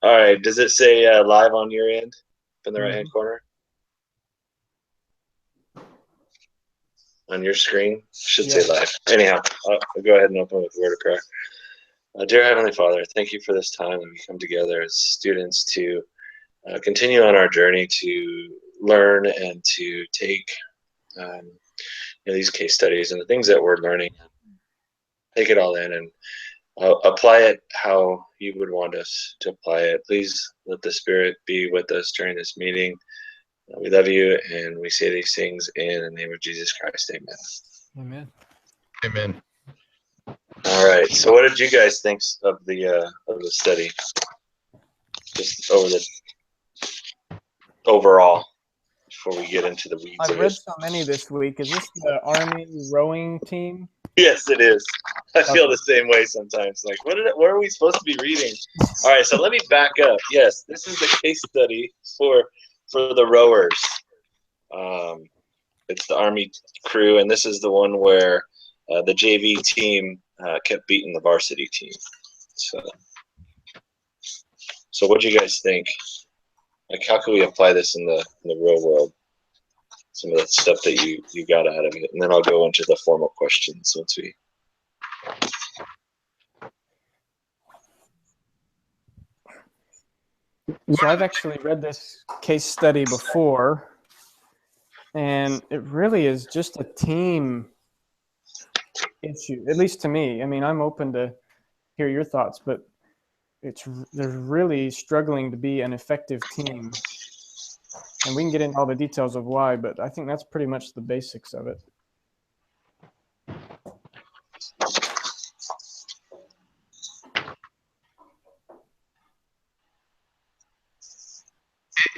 All right. Does it say live on your end in the right hand Mhm. corner on your screen? It should say Yes. live. Anyhow, I'll go ahead and open with a word of prayer. Dear Heavenly Father, thank you for this time that we come together as students to continue on our journey to learn and to take um, these case studies and the things that we're learning, take it all in and apply it how you would want us to apply it. Please let the Spirit be with us during this meeting. We love you, and we say these things in the name of Jesus Christ. Amen. Amen. Amen. All right. So, what did you guys think of the study? Just over the overall, before we get into the weeds I've of read it. so many this week. Is this the Army rowing team? Yes, it is. I feel Okay. the same way sometimes. Like, what are we supposed to be reading? All right, so let me back up. Yes, this is the case study for the rowers. Um, it's the Army crew, and this is the one where the JV team kept beating the varsity team. So what do you guys think? Like, how can we apply this in the real world? Some of the stuff that you got out of it, and then I'll go into the formal questions once we. So I've actually read this case study before, and it really is just a team issue, at least to me. I mean, I'm open to hear your thoughts, but they're really struggling to be an effective team. And we can get into all the details of why, but I think that's pretty much the basics of it.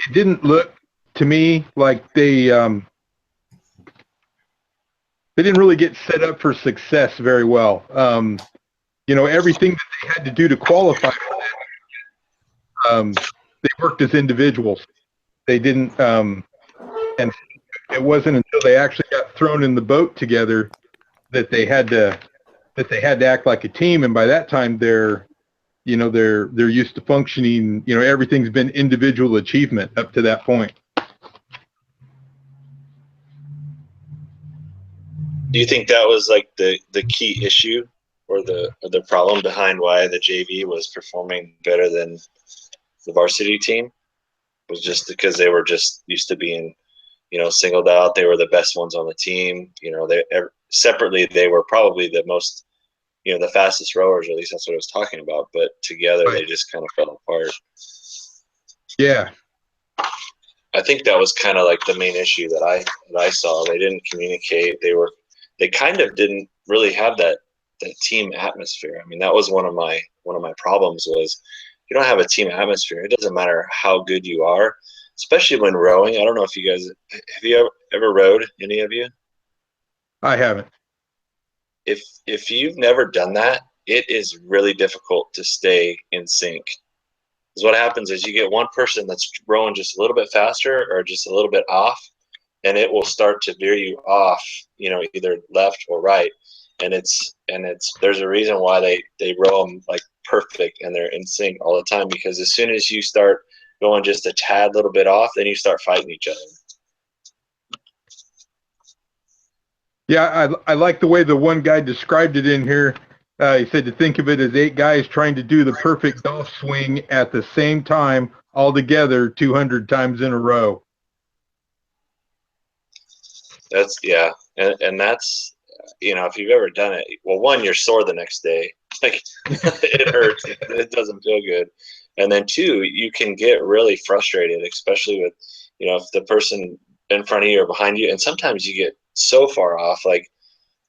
It didn't look to me like they didn't really get set up for success very well. Everything that they had to do to qualify for that, they worked as individuals. They didn't, and it wasn't until they actually got thrown in the boat together that they had to act like a team. And by that time, they're used to functioning. Everything's been individual achievement up to that point. Do you think that was like the key issue or the problem behind why the JV was performing better than the varsity team? Was just because they were just used to being, singled out. They were the best ones on the team. Separately they were probably the most, the fastest rowers, or at least that's what I was talking about. But together Right. they just kind of fell apart. Yeah. I think that was kind of like the main issue that I saw. They didn't communicate. They kind of didn't really have that team atmosphere. I mean, that was one of my problems was you don't have a team atmosphere. It doesn't matter how good you are, especially when rowing. I don't know if you guys have you ever rowed, any of you? I haven't. If you've never done that, it is really difficult to stay in sync. Because what happens is you get one person that's rowing just a little bit faster or just a little bit off, and it will start to veer you off, either left or right. And it's there's a reason why they row them like perfect and they're in sync all the time, because as soon as you start going just a tad little bit off, then you start fighting each other. Yeah, I like the way the one guy described it in here. He said to think of it as 8 guys trying to do the perfect golf swing at the same time, all together, 200 times in a row. That's yeah, and that's if you've ever done it, well, one, you're sore the next day, like it hurts, it doesn't feel good, and then two, you can get really frustrated, especially with if the person in front of you or behind you, and sometimes you get so far off, like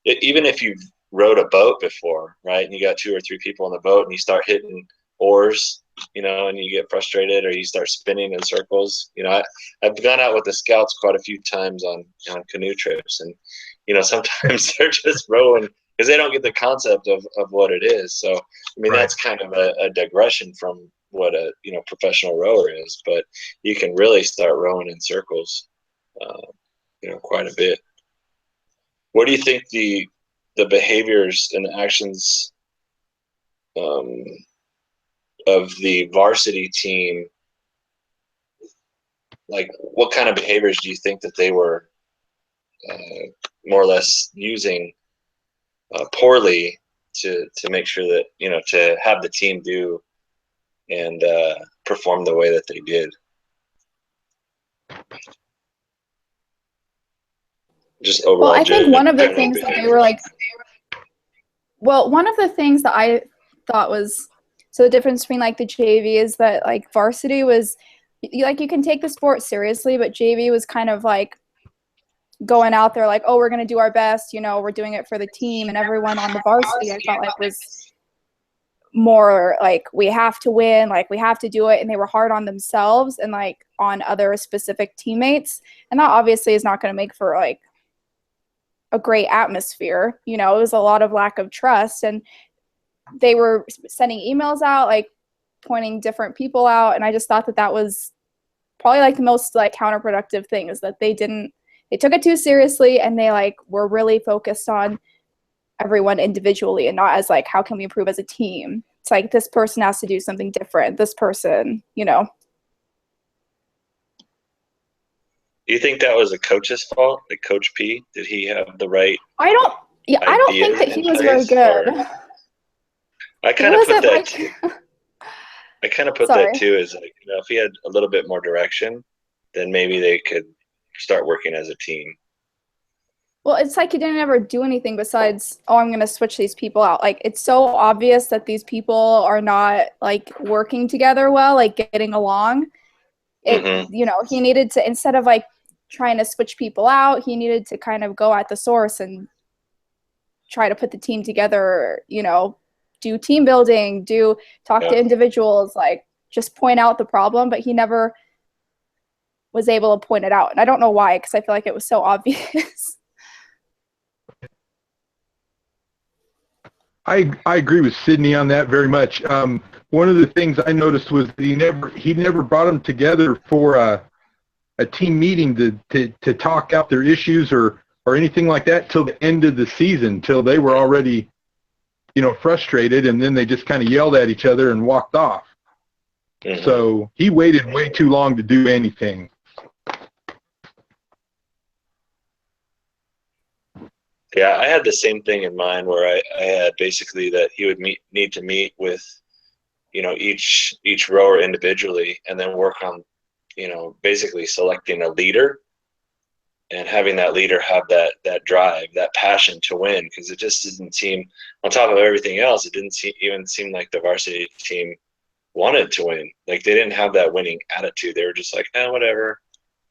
even if you've rowed a boat before, right, and you got 2 or 3 people on the boat, and you start hitting oars, and you get frustrated or you start spinning in circles. I've gone out with the scouts quite a few times on canoe trips, and sometimes they're just rowing because they don't get the concept of what it is. So I mean, Right. that's kind of a digression from what a professional rower is, but you can really start rowing in circles, quite a bit. What do you think the behaviors and the actions, um, of the varsity team, like what kind of behaviors do you think that they were more or less using poorly to make sure that, you know, to have the team do and perform the way that they did? Just overall. Well, I think one of the general things that they behaviors. were like, well, one of the things that I thought was, so the difference between like the JV is that like varsity was, like you can take the sport seriously, but JV was kind of like going out there like, oh, we're going to do our best, you know, we're doing it for the team. And everyone on the varsity, I felt like was more like, we have to win, like we have to do it. And they were hard on themselves and like on other specific teammates. And that obviously is not going to make for like a great atmosphere. You know, it was a lot of lack of trust, and they were sending emails out, like pointing different people out. And I just thought that that was probably like the most like counterproductive thing, is that they took it too seriously, and they like were really focused on everyone individually and not as like, how can we improve as a team? It's like, this person has to do something different. This person, you know. Do you think that was a coach's fault? Like Coach P, did he have the right? I don't think that he was very good. I kind of put that. Like, I kind of put Sorry. that too, as like, you know, if he had a little bit more direction, then maybe they could start working as a team. well, it's like he didn't ever do anything besides, oh, I'm going to switch these people out. Like, it's so obvious that these people are not like working together well, like getting along. You know, he needed to, instead of like trying to switch people out, he needed to kind of go at the source and try to put the team together, you know, do team building, talk to individuals, like just point out the problem, but he never was able to point it out. And I don't know why, because I feel like it was so obvious. I agree with Sydney on that very much. One of the things I noticed was he never brought them together for a team meeting to talk out their issues or anything like that till the end of the season, till they were already, you know, frustrated, and then they just kind of yelled at each other and walked off. So he waited way too long to do anything. Yeah, I had the same thing in mind, where I had basically that he would need to meet with, you know, each rower individually, and then work on, you know, basically selecting a leader and having that leader have that drive, that passion to win, because it just didn't seem, on top of everything else, it didn't even seem like the varsity team wanted to win. Like they didn't have that winning attitude. They were just like, whatever,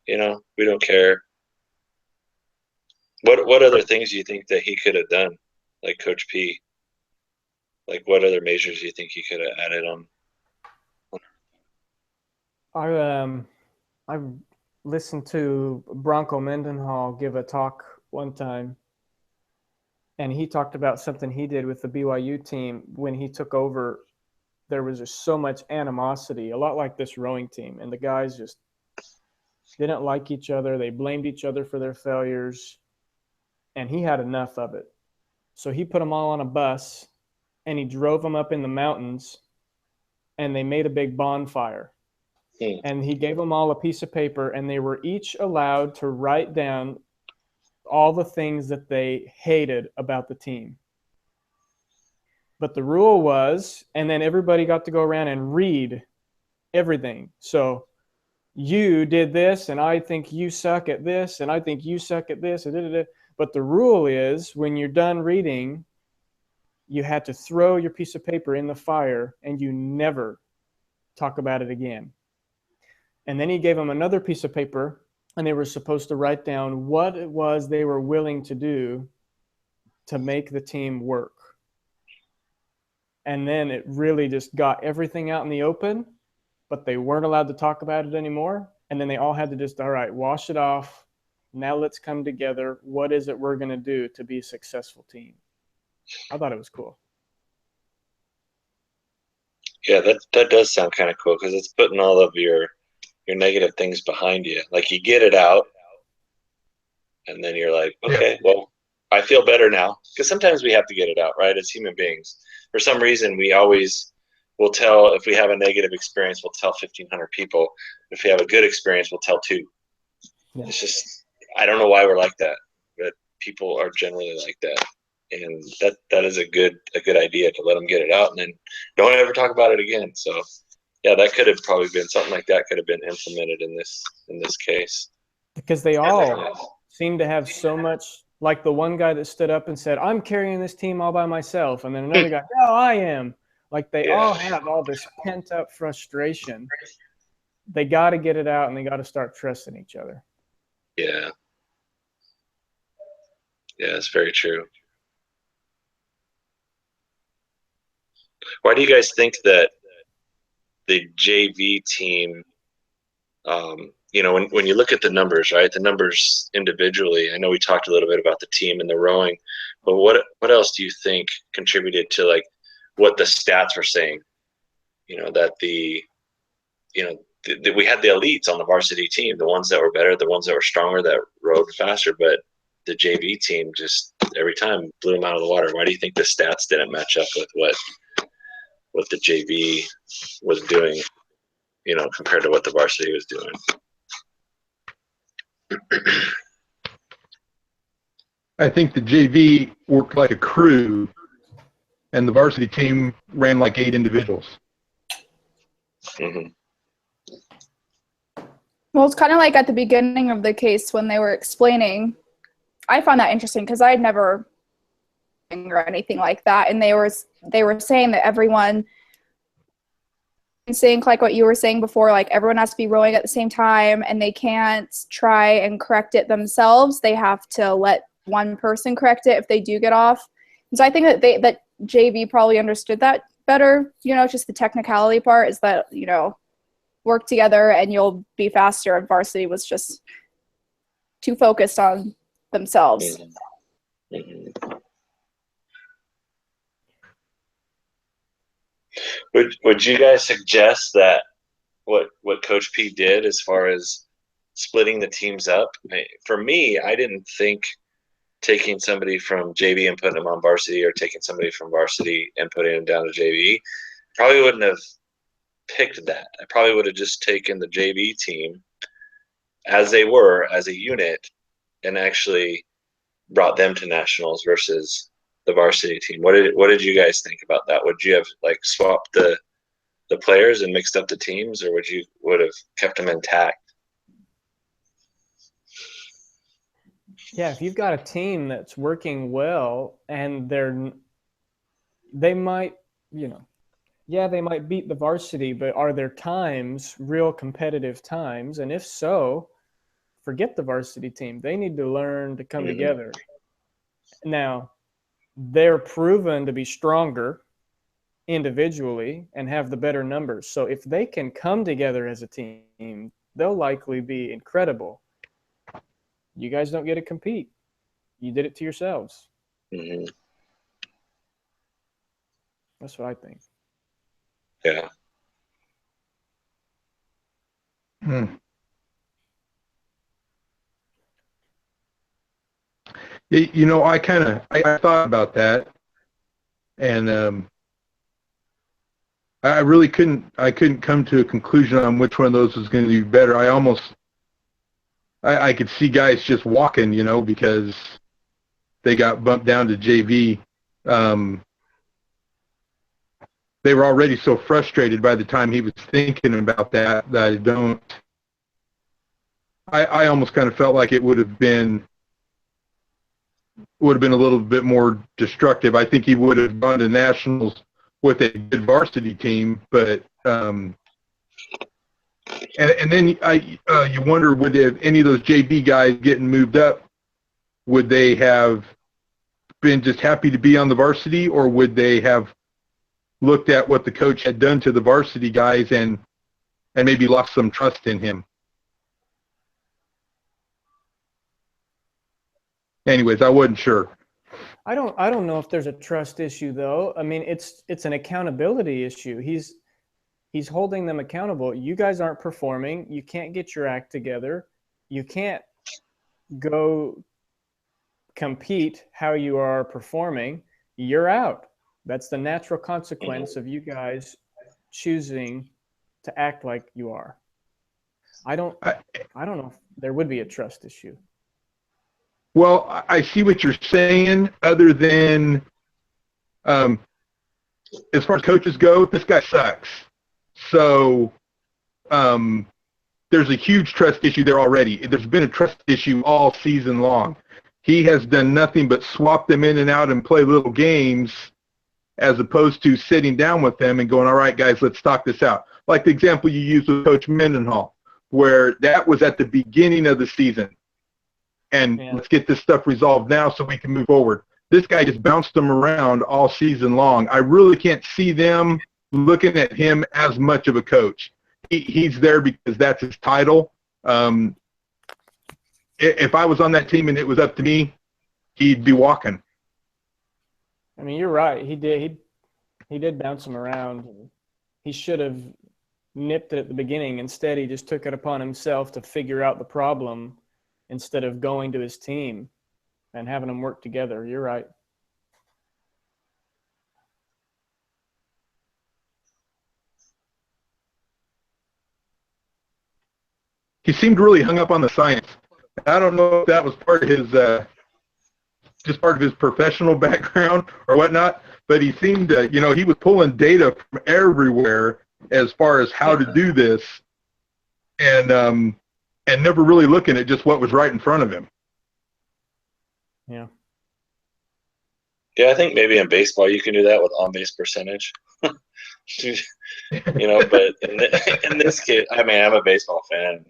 you know, we don't care. What other things do you think that he could have done, like Coach P? Like what other measures do you think he could have added on? I listened to Bronco Mendenhall give a talk one time, and he talked about something he did with the BYU team when he took over. There was just so much animosity, a lot like this rowing team, and the guys just didn't like each other. They blamed each other for their failures, and he had enough of it. So he put them all on a bus, and he drove them up in the mountains, and they made a big bonfire. And he gave them all a piece of paper, and they were each allowed to write down all the things that they hated about the team. But the rule was, and then everybody got to go around and read everything. So you did this, and I think you suck at this, and I think you suck at this. But the rule is, when you're done reading, you had to throw your piece of paper in the fire, and you never talk about it again. And then he gave them another piece of paper, and they were supposed to write down what it was they were willing to do to make the team work. And then it really just got everything out in the open, but they weren't allowed to talk about it anymore. And then they all had to just, all right, wash it off. Now let's come together. What is it we're going to do to be a successful team? I thought it was cool. Yeah, that does sound kind of cool, because it's putting all of your negative things behind you. Like you get it out, and then you're like, okay, well, I feel better now. Because sometimes we have to get it out, right? As human beings, for some reason, we always we'll tell, if we have a negative experience, we'll tell 1,500 people. If we have a good experience, we'll tell 2. Yeah. It's just, I don't know why we're like that, but people are generally like that. And that is a good idea, to let them get it out and then don't ever talk about it again. So yeah, that could have probably been something like that could have been implemented in this case. Because they all seem to have so much, like the one guy that stood up and said, I'm carrying this team all by myself. And then another guy, no, I am. Like they all have all this pent up frustration. They got to get it out and they got to start trusting each other. Yeah. Yeah, it's very true. Why do you guys think that the JV team, when you look at the numbers, right? The numbers individually, I know we talked a little bit about the team and the rowing, but what else do you think contributed to like what the stats were saying? That we had the elites on the varsity team, the ones that were better, the ones that were stronger, that rowed faster, but the JV team just every time blew them out of the water. Why do you think the stats didn't match up with what the JV was doing, compared to what the varsity was doing? I think the JV worked like a crew, and the varsity team ran like 8 individuals. Mm-hmm. Well, it's kind of like at the beginning of the case when they were explaining. I found that interesting because I had never or anything like that, and they were saying that everyone, saying like what you were saying before, like everyone has to be rowing at the same time, and they can't try and correct it themselves. They have to let one person correct it if they do get off. And so I think that JV probably understood that better. Just the technicality part is that work together and you'll be faster. And varsity was just too focused on themselves. Mm-hmm. Would you guys suggest that what Coach P did as far as splitting the teams up? For me, I didn't think taking somebody from JV and putting them on varsity, or taking somebody from varsity and putting them down to JV, probably wouldn't have picked that. I probably would have just taken the JV team as they were, as a unit, and actually brought them to nationals versus the varsity team. What did you guys think about that? Would you have like swapped the players and mixed up the teams, or would have kept them intact? Yeah, if you've got a team that's working well and they might, they might beat the varsity, but are there times, real competitive times? And if so, forget the varsity team. They need to learn to come together. Now, they're proven to be stronger individually and have the better numbers. So if they can come together as a team, they'll likely be incredible. You guys don't get to compete. You did it to yourselves. Mm-hmm. That's what I think. Yeah. I thought about that, and I really couldn't come to a conclusion on which one of those was going to do better. I could see guys just walking, because they got bumped down to JV. They were already so frustrated by the time he was thinking about that I almost kind of felt like it would have been a little bit more destructive. I think he would have gone to nationals with a good varsity team, but and then you wonder, would any of those JV guys getting moved up, would they have been just happy to be on the varsity, or would they have looked at what the coach had done to the varsity guys and maybe lost some trust in him? Anyways, I wasn't sure. I don't know if there's a trust issue though. I mean, it's an accountability issue. He's holding them accountable. You guys aren't performing. You can't get your act together. You can't go compete how you are performing. You're out. That's the natural consequence of you guys choosing to act like you are. I don't know if there would be a trust issue. Well, I see what you're saying, other than as far as coaches go, this guy sucks. So there's a huge trust issue there already. There's been a trust issue all season long. He has done nothing but swap them in and out and play little games, as opposed to sitting down with them and going, all right, guys, let's talk this out. Like the example you used with Coach Mendenhall, where that was at the beginning of the season. And let's get this stuff resolved now so we can move forward. This guy just bounced them around all season long. I really can't see them looking at him as much of a coach. He's there because that's his title. If I was on that team and it was up to me, he'd be walking. I mean, you're right. He did bounce him around. He should have nipped it at the beginning. Instead, he just took it upon himself to figure out the problem instead of going to his team and having them work together. You're right. He seemed really hung up on the science. I don't know if that was part of his just part of his professional background or whatnot, but he seemed to, he was pulling data from everywhere as far as how to do this, and never really looking at just what was right in front of him. Yeah. Yeah, I think maybe in baseball you can do that with on-base percentage. But in this case, I mean, I'm a baseball fan.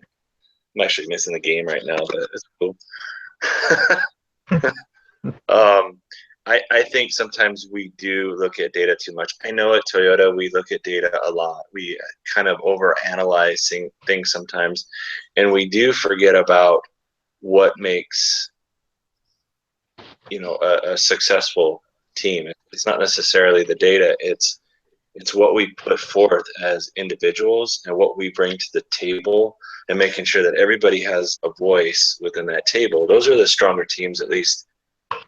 I'm actually missing the game right now, but it's cool. I think sometimes we do look at data too much. I know at Toyota we look at data a lot. We kind of overanalyze things sometimes, and we do forget about what makes a successful team. It's not necessarily the data. It's what we put forth as individuals and what we bring to the table, and making sure that everybody has a voice within that table. Those are the stronger teams, at least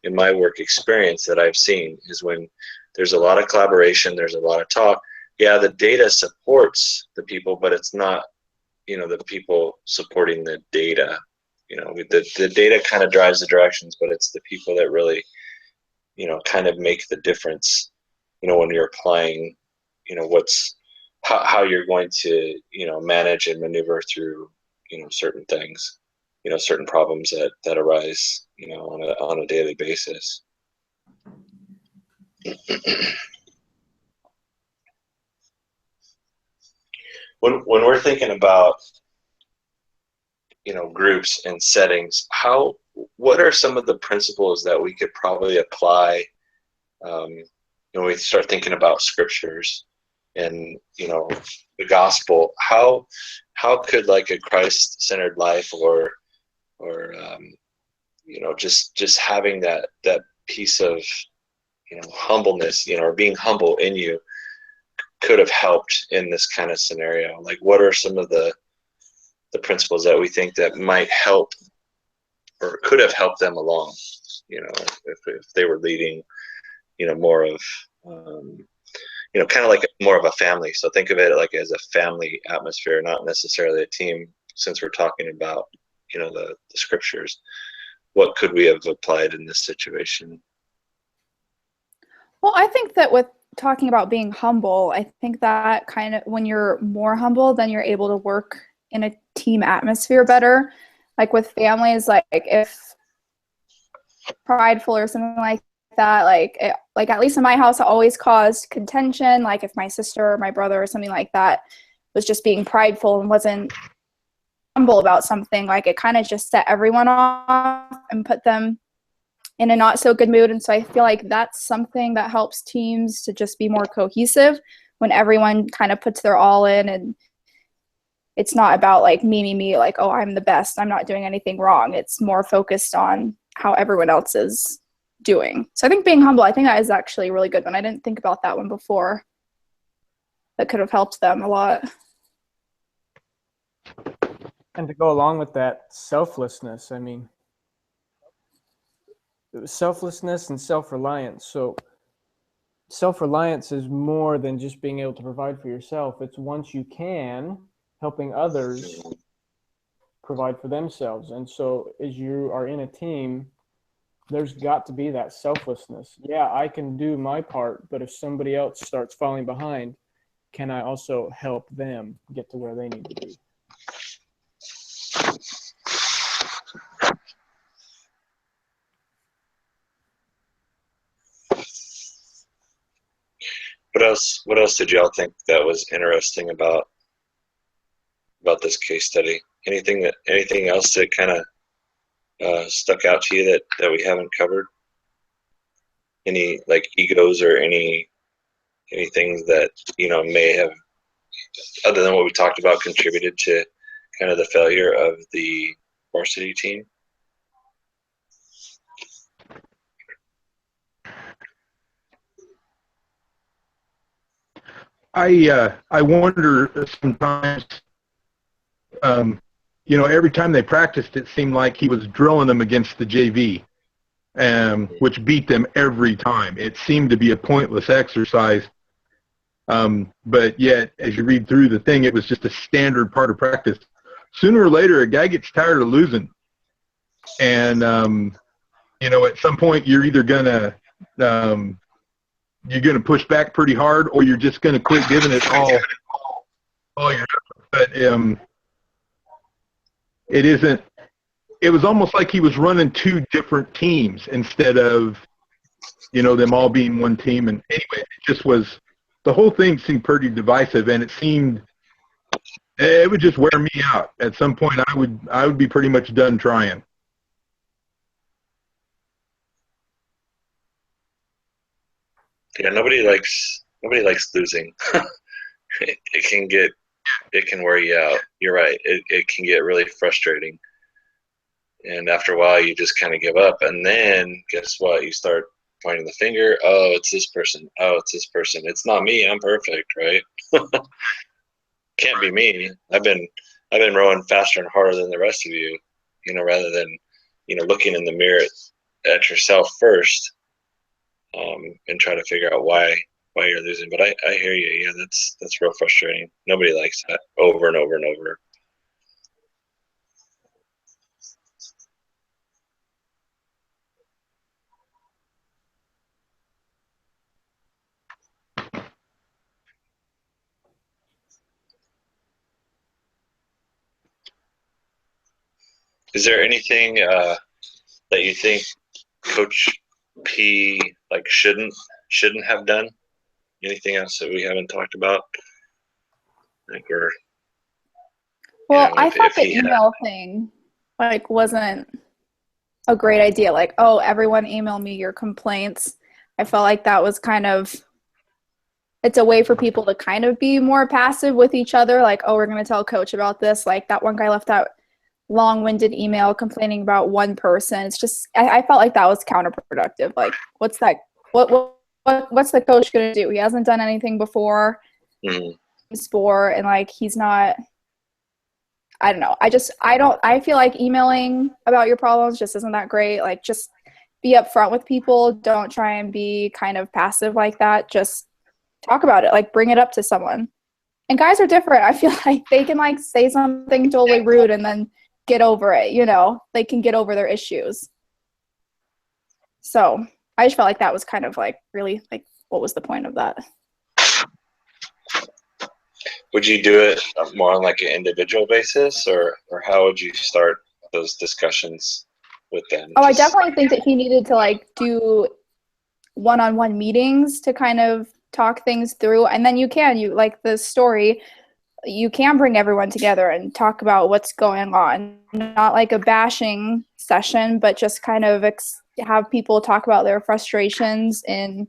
in my work experience, that I've seen, is when there's a lot of collaboration, there's a lot of talk. Yeah, the data supports the people, but it's not, the people supporting the data. The data kind of drives the directions, but it's the people that really, kind of make the difference, when you're applying, how you're going to, manage and maneuver through, certain things, certain problems that arise, on a daily basis. When we're thinking about, groups and settings, what are some of the principles that we could probably apply, when we start thinking about scriptures and, the gospel? How could, like, a Christ-centered life or just having that piece of, humbleness, or being humble in you, could have helped in this kind of scenario? Like, what are some of the principles that we think that might help or could have helped them along, if they were leading, more of, kind of like more of a family. So think of it like as a family atmosphere, not necessarily a team, since we're talking about, the scriptures. What could we have applied in this situation? Well, I think that with talking about being humble, I think that kind of, when you're more humble, then you're able to work in a team atmosphere better. Like with families, like if prideful or something like that, like at least in my house, it always caused contention. Like if my sister or my brother or something like that was just being prideful and wasn't humble about something, like it kind of just set everyone off and put them in a not so good mood. And so I feel like that's something that helps teams to just be more cohesive when everyone kind of puts their all in, and it's not about like me, like, oh, I'm the best, I'm not doing anything wrong. It's more focused on how everyone else is doing. So I think being humble, I think that is actually a really good one. I didn't think about that one before. That could have helped them a lot. And to go along with that, selflessness. I mean, it was selflessness and self-reliance. So self-reliance is more than just being able to provide for yourself. It's once you can, helping others provide for themselves. And so as you are in a team, there's got to be that selflessness. Yeah, I can do my part, but if somebody else starts falling behind, can I also help them get to where they need to be? What else did y'all think that was interesting about this case study? Anything else that kind of stuck out to you that we haven't covered? Any like egos or anything that may have, other than what we talked about, contributed to kind of the failure of the varsity team? I wonder sometimes, every time they practiced, it seemed like he was drilling them against the JV, which beat them every time. It seemed to be a pointless exercise. But yet, as you read through the thing, it was just a standard part of practice. Sooner or later, a guy gets tired of losing. And, at some point, you're either going to push back pretty hard, or you're just going to quit giving it all your effort. But it was almost like he was running two different teams instead of, them all being one team. And anyway, the whole thing seemed pretty divisive, and it would just wear me out. At some point, I would be pretty much done trying. Yeah, nobody likes losing. It can wear you out. You're right. It can get really frustrating. And after a while, you just kind of give up. And then guess what? You start pointing the finger. Oh, it's this person. Oh, it's this person. It's not me. I'm perfect, right? Can't be me. I've been rowing faster and harder than the rest of you. Rather than looking in the mirror at yourself first, and try to figure out why you're losing. But I hear you. Yeah, that's real frustrating. Nobody likes that over and over and over. Is there anything that you think Coach P shouldn't have done? Anything else that we haven't talked about? I thought the email thing wasn't a great idea. Oh, everyone email me your complaints. I felt like that was it's a way for people to kind of be more passive with each other. Oh, we're going to tell coach about this. That one guy left out long-winded email complaining about one person. It's just, I felt like that was counterproductive. What's that? What's the coach going to do? He hasn't done anything before. Sport, and he's not, I don't know. I feel like emailing about your problems just isn't that great. Just be upfront with people. Don't try and be kind of passive like that. Just talk about it. Bring it up to someone. And guys are different. I feel like they can say something totally rude and then get over it. They can get over their issues. So I just felt like that was kind of really what was the point of that? Would you do it more on an individual basis, or how would you start those discussions with them? I definitely think that he needed to do one-on-one meetings to kind of talk things through. And then you the story, you can bring everyone together and talk about what's going on. Not a bashing session, but just kind of have people talk about their frustrations in a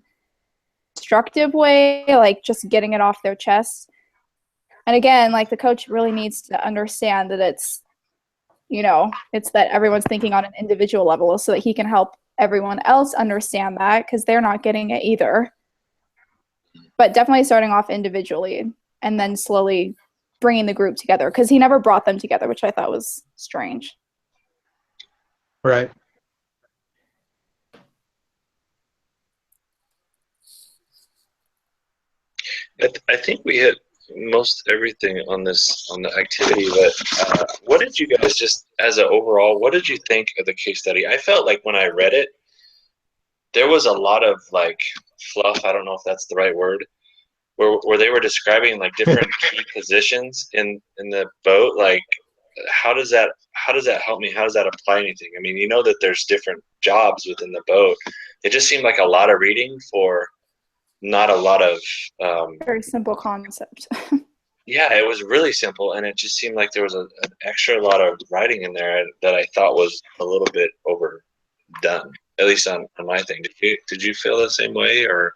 constructive way, just getting it off their chest. And again, the coach really needs to understand that it's that everyone's thinking on an individual level so that he can help everyone else understand that, because they're not getting it either. But definitely starting off individually and then slowly bringing the group together, because he never brought them together, which I thought was strange. Right. I think we hit most everything on the activity, but what did you guys, just as an overall, what did you think of the case study? I felt like when I read it, there was a lot of like fluff. I don't know if that's the right word, where they were describing like different key positions in the boat. Like, how does that help me? How does that apply anything? I mean, you know that there's different jobs within the boat. It just seemed like a lot of reading for not a lot of Very simple concept. yeah, it was really simple, and it just seemed like there was an extra lot of writing in there that I thought was a little bit overdone, at least on my thing. Did you feel the same way, or?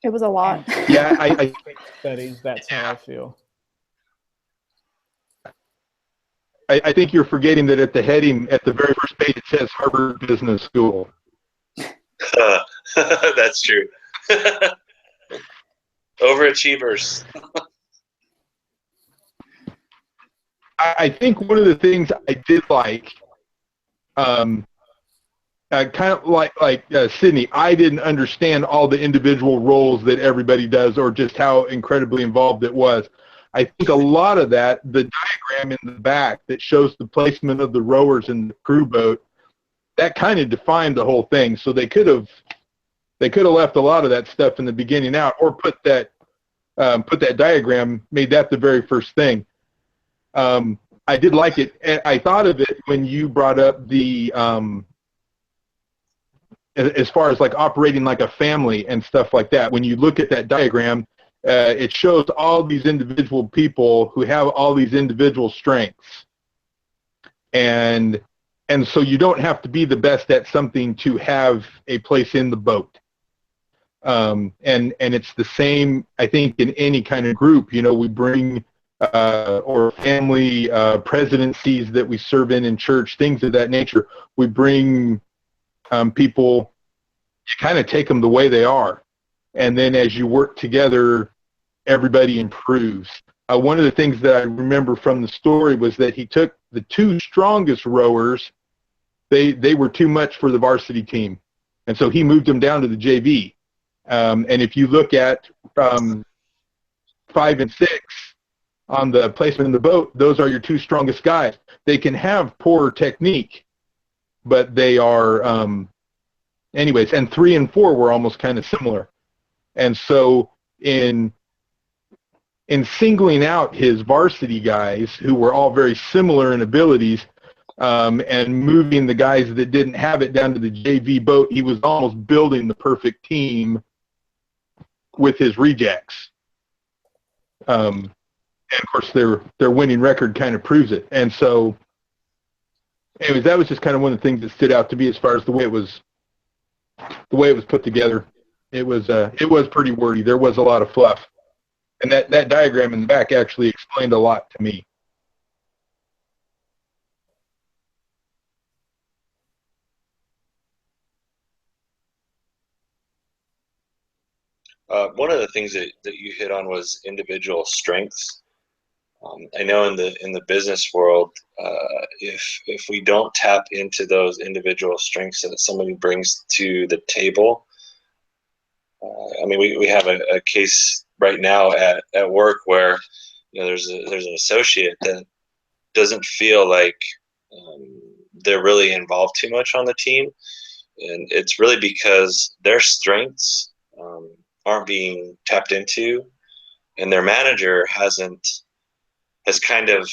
It was a lot. Yeah, I Studies, that's how I feel. I think you're forgetting that at the heading, at the very first page, it says Harvard Business School. That's true. Overachievers. I think one of the things I did like, kind of like Sydney, I didn't understand all the individual roles that everybody does, or just how incredibly involved it was. I think a lot of that, the diagram in the back that shows the placement of the rowers in the crew boat, that kind of defined the whole thing. So they could have left a lot of that stuff in the beginning out, or put that diagram, made that the very first thing. I did like it, and I thought of it when you brought up the as far as like operating like a family and stuff like that. When you look at that diagram, it shows all these individual people who have all these individual strengths, and so you don't have to be the best at something to have a place in the boat. And it's the same, I think, in any kind of group. You know, we bring or family presidencies that we serve in church, things of that nature. We bring people, you kind of take them the way they are, and then as you work together, everybody improves. One of the things that I remember from the story was that he took the two strongest rowers. They were too much for the varsity team, and so he moved them down to the JV. And if you look at 5 and 6 on the placement in the boat, those are your two strongest guys. They can have poor technique, but they are anyways. And 3 and 4 were almost kind of similar. And so in singling out his varsity guys, who were all very similar in abilities, and moving the guys that didn't have it down to the JV boat, he was almost building the perfect team with his rejects. And of course, their winning record kind of proves it. And so, anyways, that was just kind of one of the things that stood out to me as far as the way it was put together. It was pretty wordy. There was a lot of fluff, and that diagram in the back actually explained a lot to me. One of the things that you hit on was individual strengths. I know in the business world, if we don't tap into those individual strengths that somebody brings to the table, I mean, we have a case right now at work where, you know, there's an associate that doesn't feel like they're really involved too much on the team, and it's really because their strengths aren't being tapped into, and their manager has kind of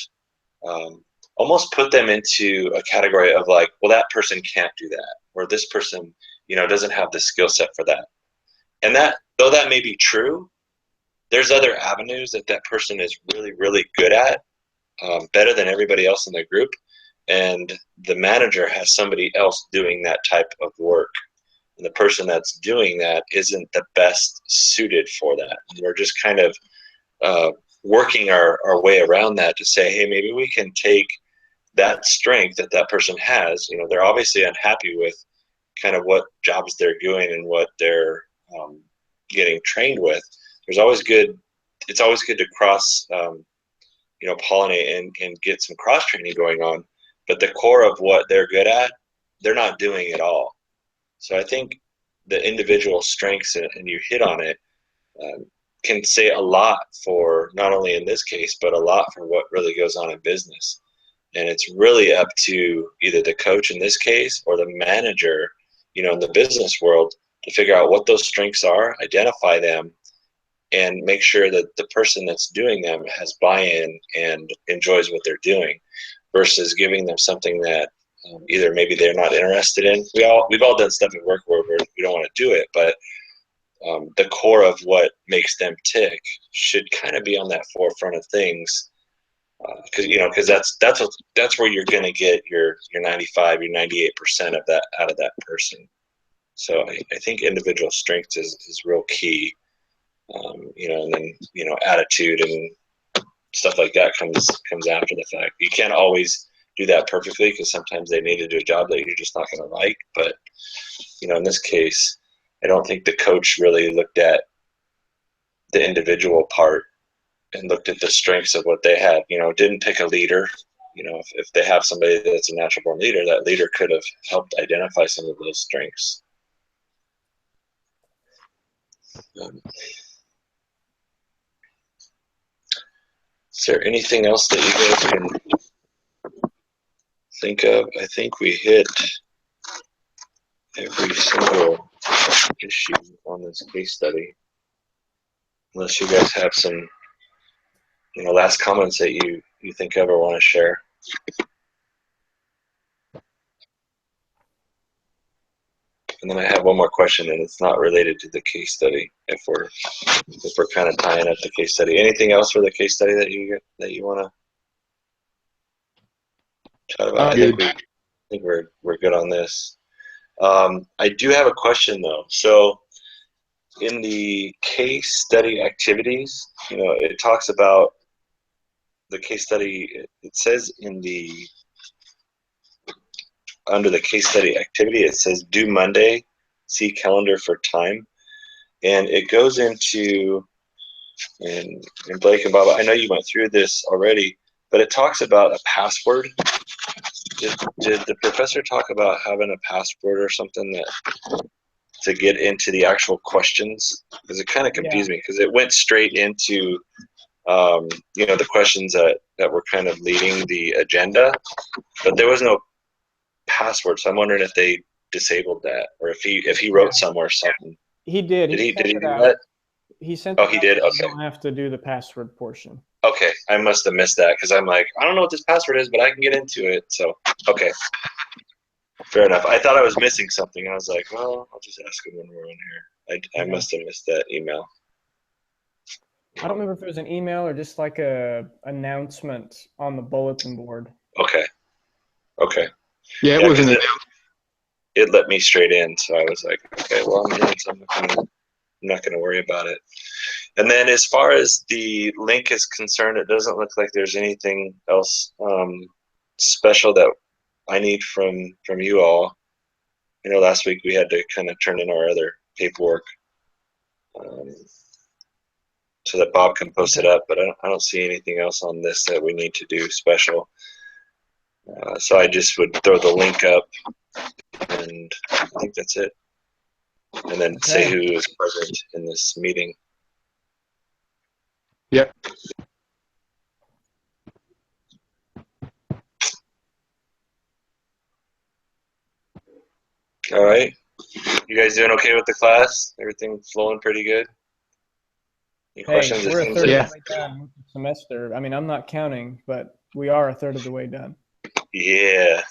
almost put them into a category of like, well, that person can't do that, or this person, you know, doesn't have the skill set for that. And that, though that may be true, there's other avenues that person is really, really good at, better than everybody else in the group, and the manager has somebody else doing that type of work. And the person that's doing that isn't the best suited for that. And we're just kind of working our way around that to say, hey, maybe we can take that strength that person has. You know, they're obviously unhappy with kind of what jobs they're doing and what they're getting trained with. It's always good to cross, you know, pollinate and get some cross training going on. But the core of what they're good at, they're not doing at all. So I think the individual strengths, and you hit on it, can say a lot for, not only in this case, but a lot for what really goes on in business. And it's really up to either the coach in this case or the manager, in the business world, to figure out what those strengths are, identify them, and make sure that the person that's doing them has buy-in and enjoys what they're doing, versus giving them something that either maybe they're not interested in. We've all done stuff at work where we don't want to do it, but the core of what makes them tick should kind of be on that forefront of things, because that's where you're going to get your 95, your 98% of that out of that person. So I think individual strength is real key, and then attitude and stuff like that comes after the fact. You can't always do that perfectly, because sometimes they need to do a job that you're just not going to like. But in this case, I don't think the coach really looked at the individual part and looked at the strengths of what they had. Didn't pick a leader. If they have somebody that's a natural born leader, that leader could have helped identify some of those strengths. Is there anything else that you guys can think of? I think we hit every single issue on this case study, unless you guys have some last comments that you think of or want to share. And then I have one more question, and it's not related to the case study. If we're kind of tying up the case study, anything else for the case study that you want to chat about? I think we're good on this. I do have a question though. So in the case study activities, it talks about the case study. It says under the case study activity, it says due Monday, see calendar for time. And it goes into, and Blake and Bob, I know you went through this already, but it talks about a password. Did the professor talk about having a password or something to get into the actual questions? Because it kind of confused me, because it went straight into the questions that were kind of leading the agenda, but there was no password. So I'm wondering if they disabled that, or if he wrote somewhere something. He did. Did he do that? He sent. Oh, he did. Okay. You don't have to do the password portion. Okay, I must have missed that, because I'm like, I don't know what this password is, but I can get into it. So okay, fair enough. I thought I was missing something. I was like, well, I'll just ask him when we're on here. I must have missed that email. I don't remember if it was an email or just like a announcement on the bulletin board. Okay. Yeah, it was an announcement. It let me straight in, so I was like, okay, well, I'm in, so I'm not going to worry about it. And then as far as the link is concerned, it doesn't look like there's anything else special that I need from you all. Last week we had to kind of turn in our other paperwork so that Bob can post it up, but I don't see anything else on this that we need to do special. So I just would throw the link up, and I think that's it. And then say who is present in this meeting. Yep. All right. You guys doing okay with the class? Everything flowing pretty good? Any questions? We're a third of the way done with the semester. I mean, I'm not counting, but we are a third of the way done. Yeah.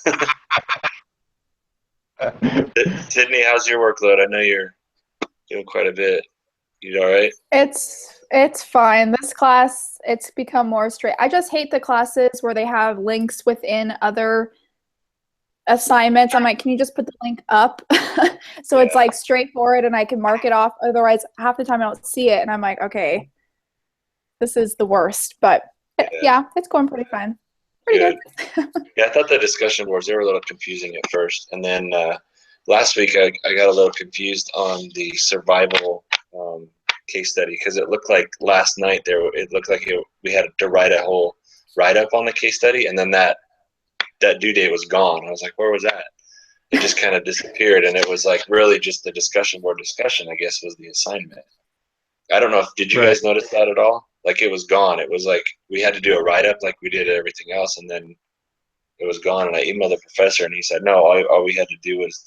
Sydney, how's your workload? I know you're doing quite a bit. You all right? It's fine. This class, it's become more straight. I just hate the classes where they have links within other assignments. I'm like, can you just put the link up? So it's like straightforward and I can mark it off. Otherwise, half the time I don't see it. And I'm like, okay, this is the worst. But yeah, it's going pretty fine. Pretty good. Yeah, I thought the discussion boards, they were a little confusing at first. And then last week I got a little confused on the survival case study, because it looked like last night we had to write a whole write-up on the case study, and then that due date was gone. I was like, where was that? It just kind of disappeared, and it was like really just the discussion board discussion, I guess, was the assignment. I don't know if did you Right. guys notice that at all? Like it was gone. It was like we had to do a write up like we did everything else, and then it was gone. And I emailed the professor, and he said no. All we had to do was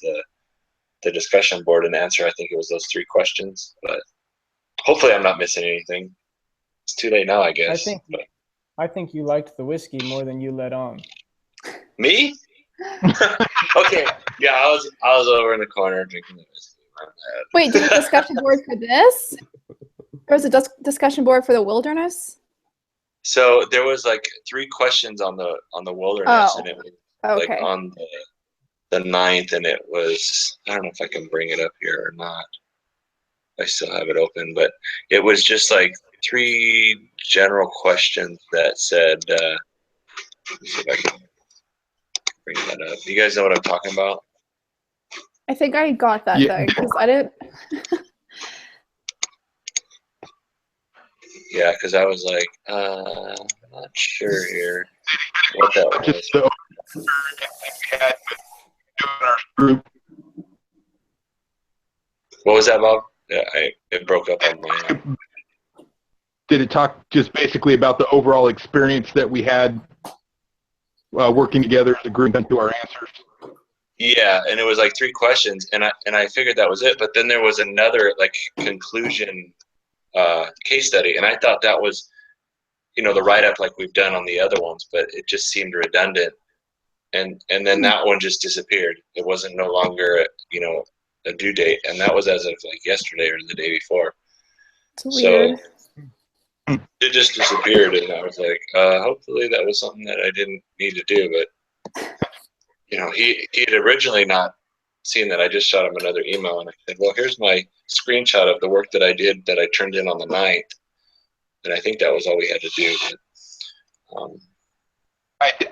the discussion board and answer. I think it was those 3 questions. But hopefully, I'm not missing anything. It's too late now, I guess. I think you liked the whiskey more than you let on. Me? Okay. Yeah, I was over in the corner drinking the whiskey. My bad. Wait, did the discussion board for this? Or was it discussion board for the wilderness? So there was like 3 questions on the wilderness, Oh, and it was okay. like on the 9th, and it was, I don't know if I can bring it up here or not. I still have it open, but it was just like 3 general questions that said, let me see if I can bring that up. You guys know what I'm talking about? I think I got that Yeah. thing because I didn't. Yeah, because I was like, I'm not sure here what that was. Just the we had with doing our group. What was that, Bob? Yeah, it broke up on my end. Did it talk just basically about the overall experience that we had working together as a group into our answers? Yeah, and it was like 3 questions, and I figured that was it. But then there was another like conclusion case study, and I thought that was, the write up like we've done on the other ones, but it just seemed redundant, and then that one just disappeared. It wasn't no longer a due date, and that was as of like yesterday or the day before. It's weird. So it just disappeared, and I was like, hopefully that was something that I didn't need to do. But he had originally not seen that. I just shot him another email, and I said, well, here's my screenshot of the work that I did that I turned in on the 9th, and I think that was all we had to do. But,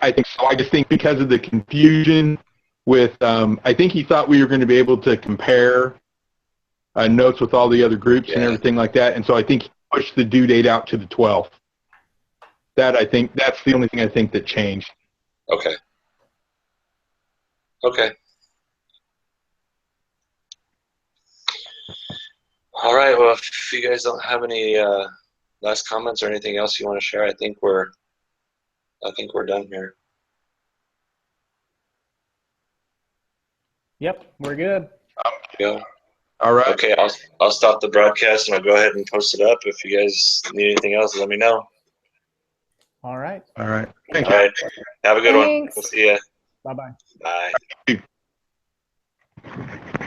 I think so. I just think because of the confusion with, I think he thought we were going to be able to compare notes with all the other groups and Yeah. everything like that, and so I think he pushed the due date out to the 12th. I think that's the only thing I think that changed. Okay. All right. Well, if you guys don't have any last comments or anything else you want to share, I think we're done here. Yep, we're good. Yeah. All right. Okay. I'll stop the broadcast and I'll go ahead and post it up. If you guys need anything else, let me know. All right. All right. Thank All you. right. Have a good one. Thanks. We'll see you. Bye-bye. Bye.